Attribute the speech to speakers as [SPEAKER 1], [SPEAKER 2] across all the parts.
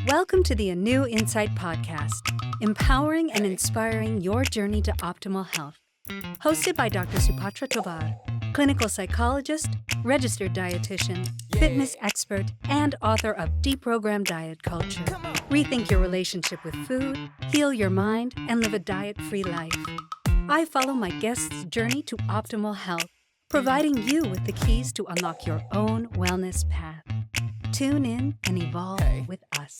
[SPEAKER 1] Welcome to the ANEW Insight Podcast, empowering and inspiring your journey to optimal health. Hosted by Dr. Supatra Tovar, clinical psychologist, registered dietitian, fitness expert, and author of Deprogram Diet Culture. Rethink your relationship with food, heal your mind, and live a diet-free life. I follow my guests' journey to optimal health, providing you with the keys to unlock your own wellness path. Tune in and evolve with us.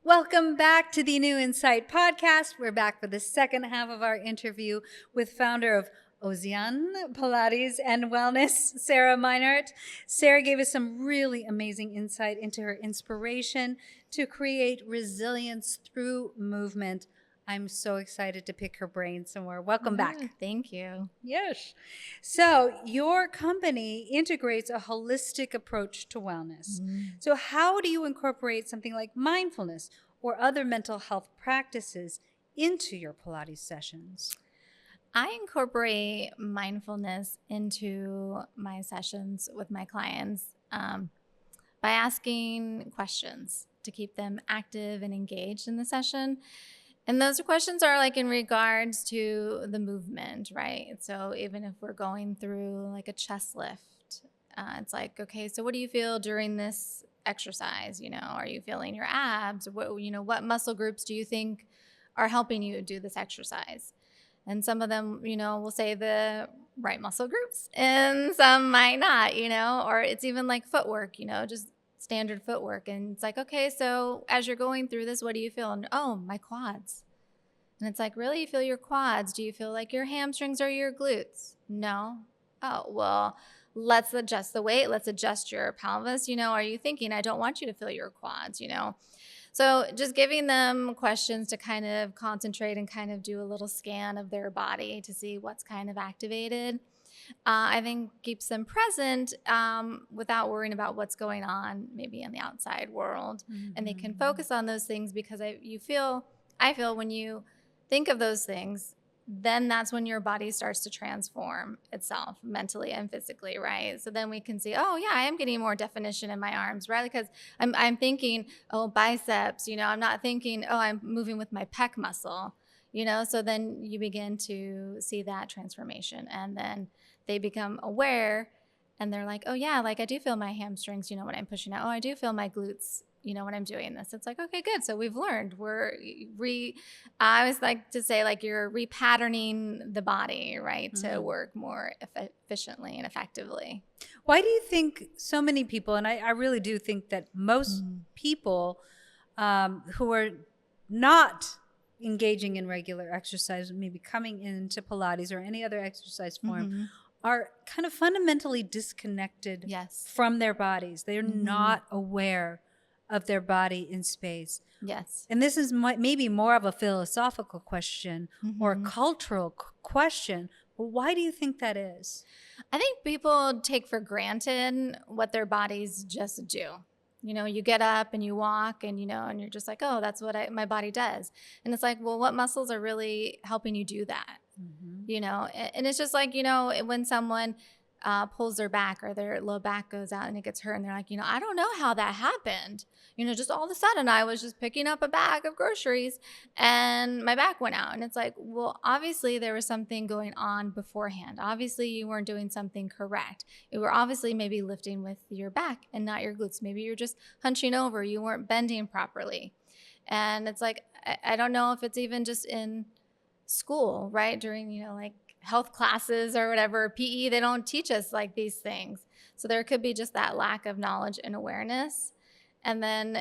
[SPEAKER 1] Welcome back to the ANEW Insight Podcast. We're back for the second half of our interview with founder of Ozean Pilates and Wellness, Sarah Meinert. Sarah gave us some really amazing insight into her inspiration to create resilience through movement. I'm so excited to pick her brain some more. Welcome back.
[SPEAKER 2] Thank you.
[SPEAKER 1] Yes. So your company integrates a holistic approach to wellness. So how do you incorporate something like mindfulness or other mental health practices into your Pilates sessions?
[SPEAKER 2] I incorporate mindfulness into my sessions with my clients by asking questions to keep them active and engaged in the session. And those questions are like in regards to the movement, right? So even if we're going through like a chest lift, it's like, okay, so what do you feel during this exercise? You know, are you feeling your abs? What muscle groups do you think are helping you do this exercise? And some of them, will say the right muscle groups and some might not, or it's even like footwork, just standard footwork. And it's like, okay, so as you're going through this, what do you feel? And oh, my quads. And it's like, really? You feel your quads? Do you feel like your hamstrings or your glutes? No. Oh, well, let's adjust the weight. Let's adjust your pelvis. Are you thinking, I don't want you to feel your quads, So just giving them questions to kind of concentrate and kind of do a little scan of their body to see what's kind of activated. I think keeps them present without worrying about what's going on maybe in the outside world. And they can focus on those things because I feel when you think of those things, then that's when your body starts to transform itself mentally and physically, right? So then we can see, oh yeah, I am getting more definition in my arms, right? Because I'm thinking, oh, biceps, I'm not thinking, oh, I'm moving with my pec muscle, so then you begin to see that transformation, and then they become aware and they're like, oh yeah, like I do feel my hamstrings, when I'm pushing out. Oh, I do feel my glutes, when I'm doing this. It's like, okay, good. So we've learned. I always like to say like you're repatterning the body, right, to work more efficiently and effectively.
[SPEAKER 1] Why do you think so many people, and I really do think that most people who are not engaging in regular exercise, maybe coming into Pilates or any other exercise form, are kind of fundamentally disconnected from their bodies. They're not aware of their body in space.
[SPEAKER 2] Yes.
[SPEAKER 1] And this is maybe more of a philosophical question or a cultural question. But why do you think that is?
[SPEAKER 2] I think people take for granted what their bodies just do. You get up and you walk and, and you're just like, oh, that's what my body does. And it's like, well, what muscles are really helping you do that? And it's just like, when someone pulls their back or their low back goes out and it gets hurt and they're like, I don't know how that happened. Just all of a sudden I was just picking up a bag of groceries and my back went out. And it's like, well, obviously there was something going on beforehand. Obviously you weren't doing something correct. You were obviously maybe lifting with your back and not your glutes. Maybe you're just hunching over. You weren't bending properly. And it's like, I don't know if it's even just in school, right? During, like health classes or whatever, PE, they don't teach us like these things. So there could be just that lack of knowledge and awareness. And then,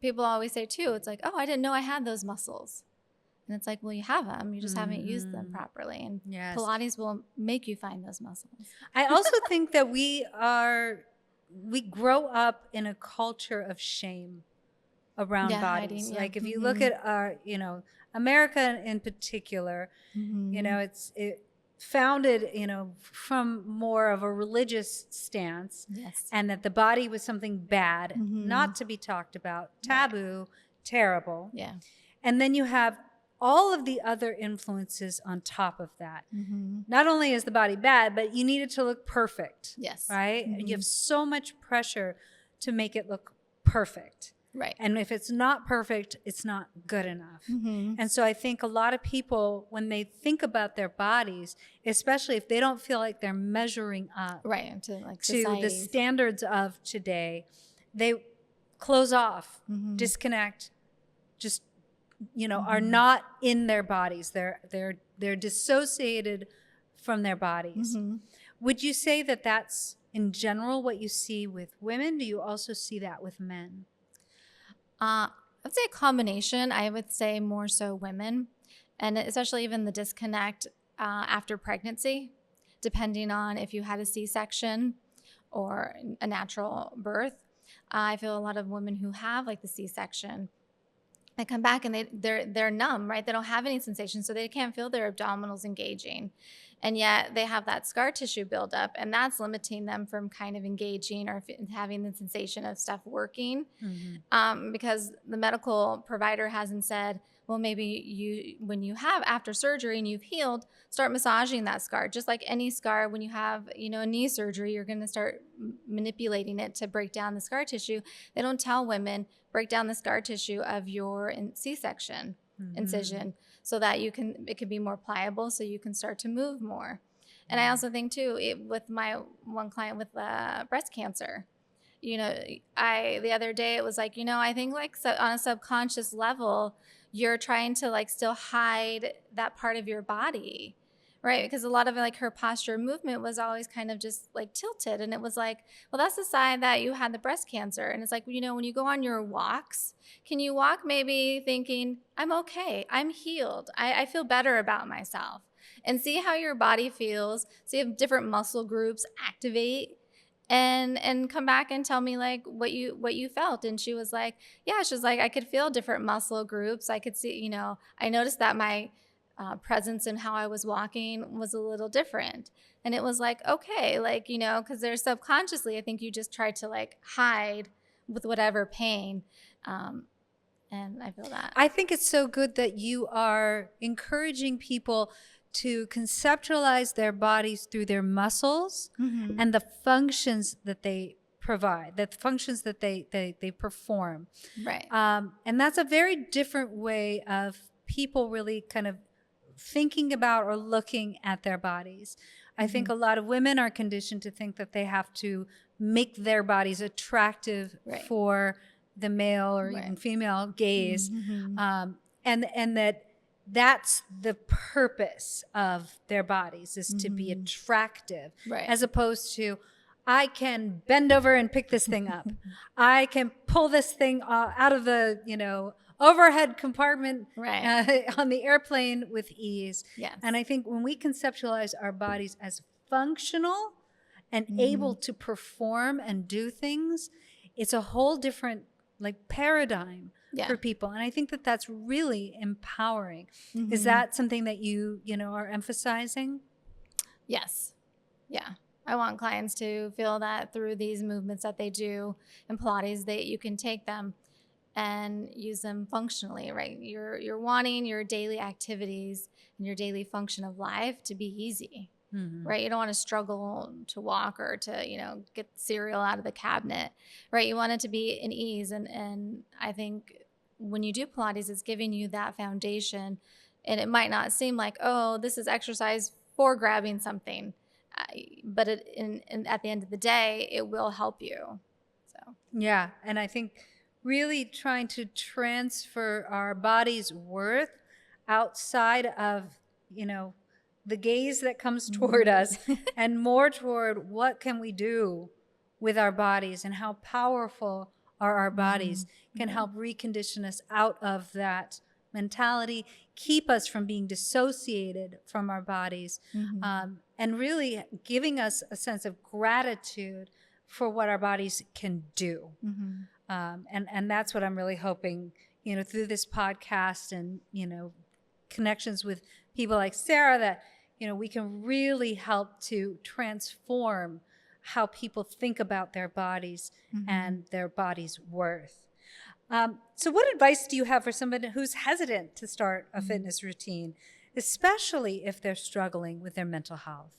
[SPEAKER 2] people always say too, it's like, oh, I didn't know I had those muscles. And it's like, well, you have them. You just haven't used them properly. And Pilates will make you find those muscles.
[SPEAKER 1] I also think that we grow up in a culture of shame around bodies.
[SPEAKER 2] Hiding,
[SPEAKER 1] like if you look at our, America in particular, it's founded, from more of a religious stance, and that the body was something bad, not to be talked about, taboo, terrible.
[SPEAKER 2] Yeah.
[SPEAKER 1] And then you have all of the other influences on top of that. Not only is the body bad, but you need it to look perfect.
[SPEAKER 2] Yes.
[SPEAKER 1] Right? You have so much pressure to make it look perfect.
[SPEAKER 2] Right.
[SPEAKER 1] And if it's not perfect, it's not good enough.
[SPEAKER 2] Mm-hmm.
[SPEAKER 1] And so I think a lot of people, when they think about their bodies, especially if they don't feel like they're measuring up
[SPEAKER 2] Right. To like
[SPEAKER 1] to the
[SPEAKER 2] society's.
[SPEAKER 1] standards of today, they close off,
[SPEAKER 2] Mm-hmm.
[SPEAKER 1] disconnect, just,
[SPEAKER 2] Mm-hmm.
[SPEAKER 1] are not in their bodies. They're dissociated from their bodies.
[SPEAKER 2] Mm-hmm.
[SPEAKER 1] Would you say that that's in general what you see with women? Do you also see that with men?
[SPEAKER 2] I would say a combination. I would say more so women, and especially even the disconnect after pregnancy, depending on if you had a C-section or a natural birth. I feel a lot of women who have like the C-section, they come back and they're numb, right? They don't have any sensation, so they can't feel their abdominals engaging. And yet they have that scar tissue buildup, and that's limiting them from kind of engaging or having the sensation of stuff working.
[SPEAKER 1] Mm-hmm.
[SPEAKER 2] Because the medical provider hasn't said, well, maybe when you have after surgery and you've healed, start massaging that scar. Just like any scar, when you have, a knee surgery, you're going to start manipulating it to break down the scar tissue. They don't tell women, break down the scar tissue of your C-section incision so that it can be more pliable, so you can start to move more. And I also think too, with my one client with breast cancer, the other day it was like, I think like on a subconscious level, you're trying to like still hide that part of your body, right? Because a lot of like her posture movement was always kind of just like tilted. And it was like, well, that's the sign that you had the breast cancer. And it's like, when you go on your walks, can you walk maybe thinking, I'm okay, I'm healed, I feel better about myself, and see how your body feels, see if different muscle groups activate, and come back and tell me like what you felt. And she was like, I could feel different muscle groups. I could see, I noticed that my presence and how I was walking was a little different. And it was like, okay, like, because there's subconsciously, I think you just try to like hide with whatever pain. And I feel that.
[SPEAKER 1] I think it's so good that you are encouraging people to conceptualize their bodies through their muscles and the functions that they provide, the functions that they perform.
[SPEAKER 2] Right.
[SPEAKER 1] And that's a very different way of people really kind of thinking about or looking at their bodies. I think a lot of women are conditioned to think that they have to make their bodies attractive for the male or even female gaze. And that's the purpose of their bodies, is to be attractive, as opposed to, I can bend over and pick this thing up. I can pull this thing out of the, overhead compartment on the airplane with ease.
[SPEAKER 2] Yes.
[SPEAKER 1] And I think when we conceptualize our bodies as functional and able to perform and do things, it's a whole different paradigm for people. And I think that that's really empowering. Is that something that you are emphasizing?
[SPEAKER 2] Yes. Yeah. I want clients to feel that through these movements that they do in Pilates, that you can take them and use them functionally, right? You're wanting your daily activities and your daily function of life to be easy, right? You don't want to struggle to walk or to, get cereal out of the cabinet, right? You want it to be an ease. And I think when you do Pilates, it's giving you that foundation, and it might not seem like, oh, this is exercise for grabbing something, but at the end of the day, it will help you. So
[SPEAKER 1] yeah, and I think really trying to transfer our body's worth outside of, the gaze that comes toward us and more toward what can we do with our bodies, and how powerful are our bodies can help recondition us out of that mentality, keep us from being dissociated from our bodies, and really giving us a sense of gratitude for what our bodies can do. And that's what I'm really hoping, through this podcast and, connections with people like Sarah, that, we can really help to transform how people think about their bodies and their body's worth. So what advice do you have for somebody who's hesitant to start a fitness routine, especially if they're struggling with their mental health?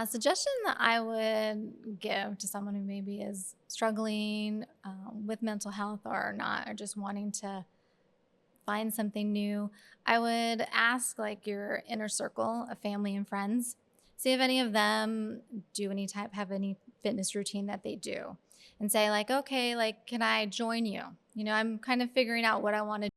[SPEAKER 2] Suggestion that I would give to someone who maybe is struggling with mental health or not, or just wanting to find something new, I would ask like your inner circle of family and friends. See if any of them have any fitness routine that they do, and say like, okay, like, can I join you? I'm kind of figuring out what I want to